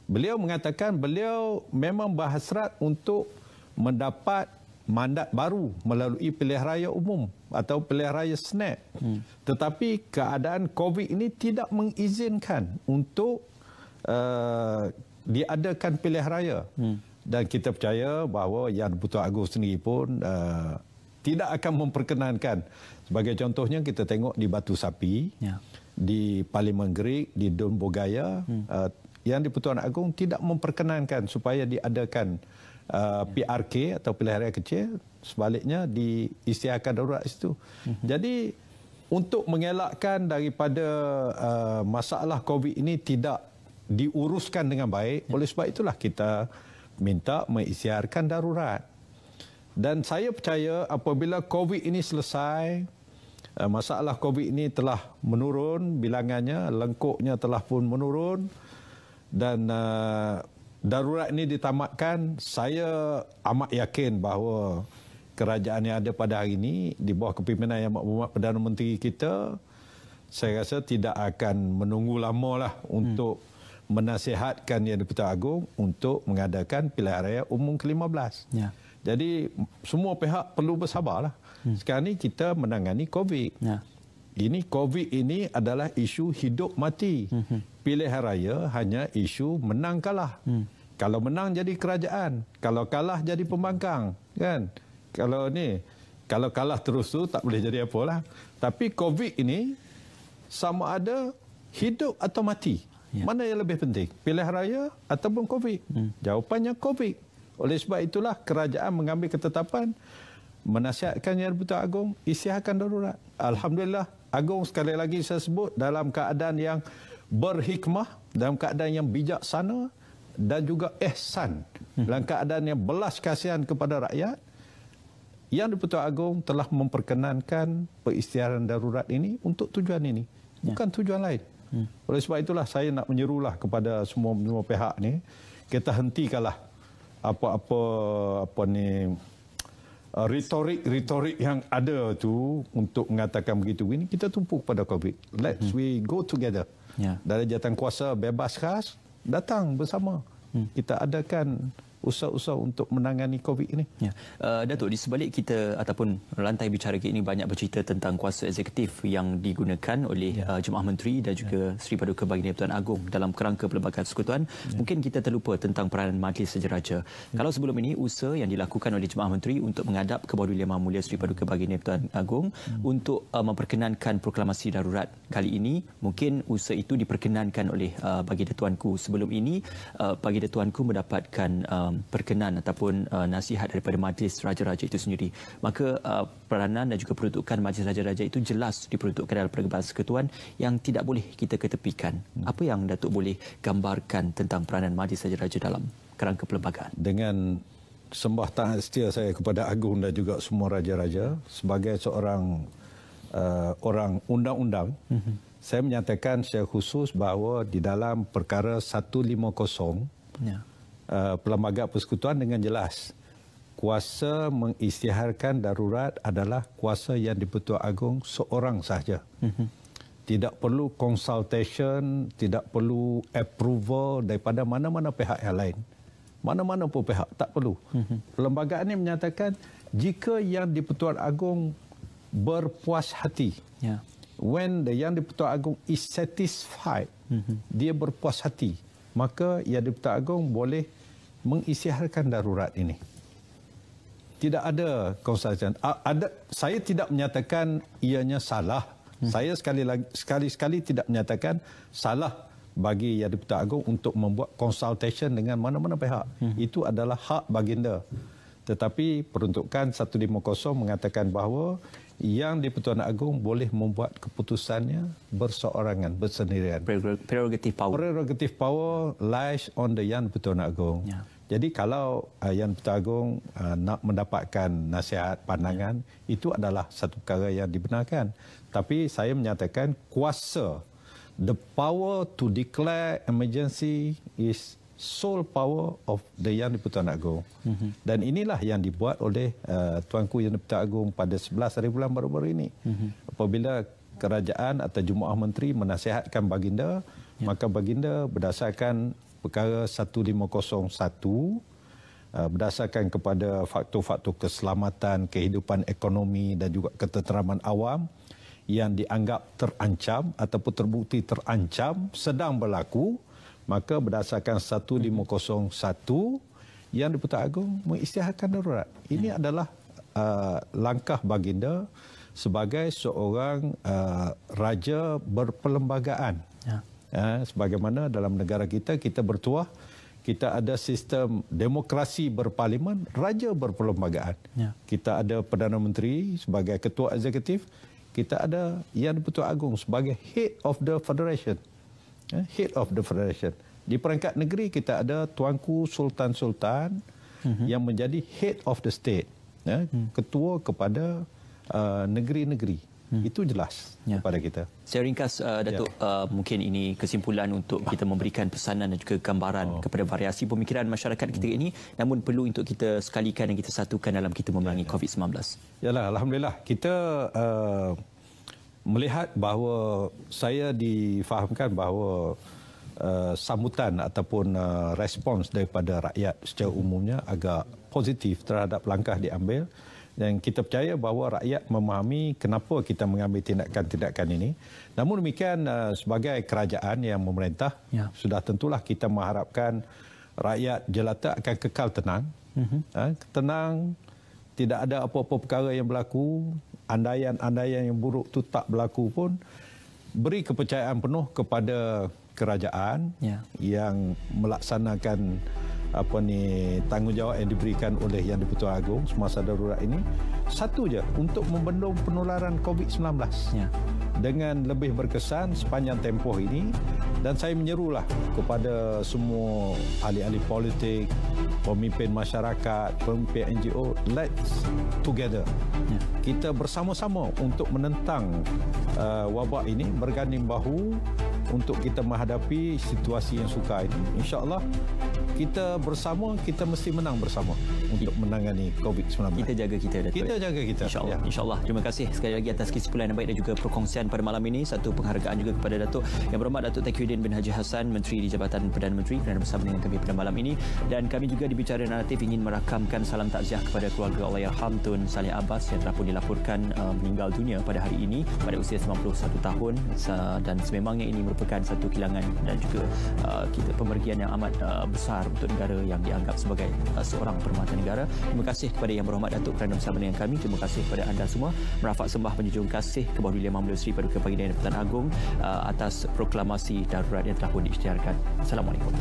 B: beliau mengatakan beliau memang berhasrat untuk mendapat mandat baru melalui pilihan raya umum atau pilihan raya Senat. Tetapi keadaan COVID ini tidak mengizinkan untuk diadakan pilihan raya. Dan kita percaya bahawa Yang di-Pertuan Agong sendiri pun tidak akan memperkenankan. Sebagai contohnya kita tengok di Batu Sapi, di Parlimen Greek, di Dun Bogaya, Yang di-Pertuan Agong tidak memperkenankan supaya diadakan PRK atau pilihan raya kecil, sebaliknya diisytiharkan darurat situ. Jadi untuk mengelakkan daripada masalah COVID ini tidak diuruskan dengan baik, oleh sebab itulah kita minta mengisytiharkan darurat. Dan saya percaya apabila COVID ini selesai, masalah COVID ini telah menurun bilangannya, lengkuknya telah pun menurun dan darurat ini ditamatkan, saya amat yakin bahawa kerajaan yang ada pada hari ini di bawah kepimpinan Yang Berhormat Perdana Menteri kita, saya rasa tidak akan menunggu lama lah untuk menasihatkan Yang di-Pertuan Agong untuk mengadakan pilihan raya umum ke-15. Ya. Jadi semua pihak perlu bersabarlah. Sekarang ni kita menangani COVID. Ya. Ini COVID ini adalah isu hidup mati. Pilihan raya hanya isu menang kalah. Kalau menang jadi kerajaan, kalau kalah jadi pembangkang, kan? Kalau kalah terus tu tak boleh jadi apalah. Tapi COVID ini sama ada hidup atau mati. Ya. Mana yang lebih penting? Pilihan raya ataupun COVID? Jawapannya COVID. Oleh sebab itulah kerajaan mengambil ketetapan menasihatkan Yang di-Pertuan Agong isytiharkan darurat. Alhamdulillah, Agong sekali lagi saya sebut dalam keadaan yang berhikmah, dalam keadaan yang bijaksana dan juga ihsan, dalam keadaan yang belas kasihan kepada rakyat. Yang di-Pertuan Agong telah memperkenankan perisytiharan darurat ini untuk tujuan ini, bukan tujuan lain. Oleh sebab itulah saya nak menyerulah kepada semua pihak ni, kita hentikanlah retorik yang ada tu untuk mengatakan begitu. Ini kita tumpu pada COVID. Let's we go together. Dari jawatankuasa bebas khas datang bersama. Kita adakan usaha-usaha untuk menangani COVID ini.
A: Ya. Datuk, di sebalik kita ataupun rantai bicara kita ini banyak bercerita tentang kuasa eksekutif yang digunakan oleh Jemaah Menteri dan juga Seri Paduka Baginda Pertuan Agong dalam kerangka Perlembagaan Persekutuan. Mungkin kita terlupa tentang peranan Majlis Sejaraja. Kalau sebelum ini usaha yang dilakukan oleh Jemaah Menteri untuk menghadap ke Bawah Yang Mulia Seri Paduka Baginda Pertuan Agong untuk memperkenankan proklamasi darurat kali ini, mungkin usaha itu diperkenankan oleh Baginda Tuanku. Sebelum ini Baginda Tuanku mendapatkan perkenan ataupun nasihat daripada Majlis Raja-Raja itu sendiri. Maka peranan dan juga peruntukan Majlis Raja-Raja itu jelas diperuntukkan dalam Perlembagaan Persekutuan yang tidak boleh kita ketepikan. Apa yang Datuk boleh gambarkan tentang peranan Majlis Raja-Raja dalam kerangka perlembagaan?
B: Dengan sembah taat setia saya kepada Agong dan juga semua Raja-Raja, sebagai seorang orang undang-undang, saya menyatakan secara khusus bahawa di dalam perkara 150, Perlembagaan Persekutuan dengan jelas kuasa mengisytiharkan darurat adalah kuasa Yang di-Pertuan Agong seorang sahaja. Tidak perlu consultation, tidak perlu approval daripada mana-mana pihak yang lain. Mana-mana pun pihak, tak perlu. Perlembagaan ini menyatakan jika Yang di-Pertuan Agong berpuas hati, when the Yang di-Pertuan Agong is satisfied, dia berpuas hati, maka Yang di-Pertuan Agong boleh mengisytiharkan darurat ini. Tidak ada konsultasi. Saya tidak menyatakan ianya salah. Saya sekali-sekali tidak menyatakan salah bagi Yang di-Pertuan Agong untuk membuat consultation dengan mana-mana pihak. Itu adalah hak baginda. Tetapi peruntukan 150 mengatakan bahawa Yang di-Pertuan Agong boleh membuat keputusannya berseorangan, bersendirian.
A: Prerogative power.
B: Prerogative power lies on the Yang di-Pertuan Agong. Jadi kalau Yang di-Pertuan Agong nak mendapatkan nasihat, pandangan, itu adalah satu perkara yang dibenarkan. Tapi saya menyatakan kuasa, the power to declare emergency is sole power of the Yang di-Pertuan Agong. Dan inilah yang dibuat oleh Tuanku Yang di-Pertuan Agong pada 11 hari bulan baru-baru ini. Apabila kerajaan atau Jemaah Menteri menasihatkan baginda, maka baginda berdasarkan perkara 1501, berdasarkan kepada faktor-faktor keselamatan, kehidupan ekonomi dan juga ketenteraman awam yang dianggap terancam ataupun terbukti terancam sedang berlaku, maka berdasarkan 1501 Yang di-Pertuan Agong mengisytiharkan darurat. Ini adalah langkah baginda sebagai seorang raja berperlembagaan. Sebagaimana dalam negara kita bertuah kita ada sistem demokrasi berparlimen, raja berperlembagaan. Kita ada Perdana Menteri sebagai ketua eksekutif, kita ada Yang di-Pertuan Agong sebagai head of the federation. Head of the federation. Di peringkat negeri kita ada tuanku sultan-sultan yang menjadi head of the state, ketua kepada negeri-negeri. Itu jelas kepada kita.
A: Saya ringkas, Datuk, mungkin ini kesimpulan untuk kita memberikan pesanan dan juga gambaran kepada variasi pemikiran masyarakat kita ini, namun perlu untuk kita sekalikan dan kita satukan dalam kita memerangi COVID-19.
B: Yalah, alhamdulillah kita melihat bahawa saya difahamkan bahawa sambutan ataupun respons daripada rakyat secara umumnya agak positif terhadap langkah diambil. Dan kita percaya bahawa rakyat memahami kenapa kita mengambil tindakan-tindakan ini. Namun demikian, sebagai kerajaan yang memerintah, sudah tentulah kita mengharapkan rakyat jelata akan kekal tenang. Tenang, tidak ada apa-apa perkara yang berlaku, andaian-andaian yang buruk itu tak berlaku pun. Beri kepercayaan penuh kepada kerajaan yang melaksanakan tanggungjawab yang diberikan oleh Yang di-Pertuan Agong semasa darurat ini, satu je, untuk membendung penularan COVID-19 dengan lebih berkesan sepanjang tempoh ini. Dan saya menyerulah kepada semua ahli-ahli politik, pemimpin masyarakat, pemimpin NGO, let's together. Kita bersama-sama untuk menentang wabak ini, berganding bahu untuk kita menghadapi situasi yang sukar ini. InsyaAllah kita bersama, kita mesti menang bersama untuk menangani COVID-19.
A: Kita jaga kita, Datuk.
B: Kita jaga kita.
A: InsyaAllah. InsyaAllah. Terima kasih sekali lagi atas kesimpulan yang baik dan juga perkongsian pada malam ini. Satu penghargaan juga kepada Datuk Yang Berhormat Datuk Tauhidin bin Haji Hassan, Menteri di Jabatan Perdana Menteri, kerana bersama dengan kami pada malam ini. Dan kami juga di Bicara Naratif ingin merakamkan salam takziah kepada keluarga Allahyarham Tun Saleh Abbas yang telah pun dilaporkan meninggal dunia pada hari ini pada usia 91 tahun. Dan sememangnya ini merupakan satu kehilangan dan juga kita pemergian yang amat besar untuk negara yang dianggap sebagai seorang permata negara. Terima kasih kepada Yang Berhormat Datuk kerana bersama dengan kami. Terima kasih kepada anda semua. Merafak sembah penjunjung kasih ke Bawah Yang Mahmudah Seri Paduka Baginda Yang di-Pertuan Agong atas proklamasi darurat yang telah pun diisytiharkan. Assalamualaikum.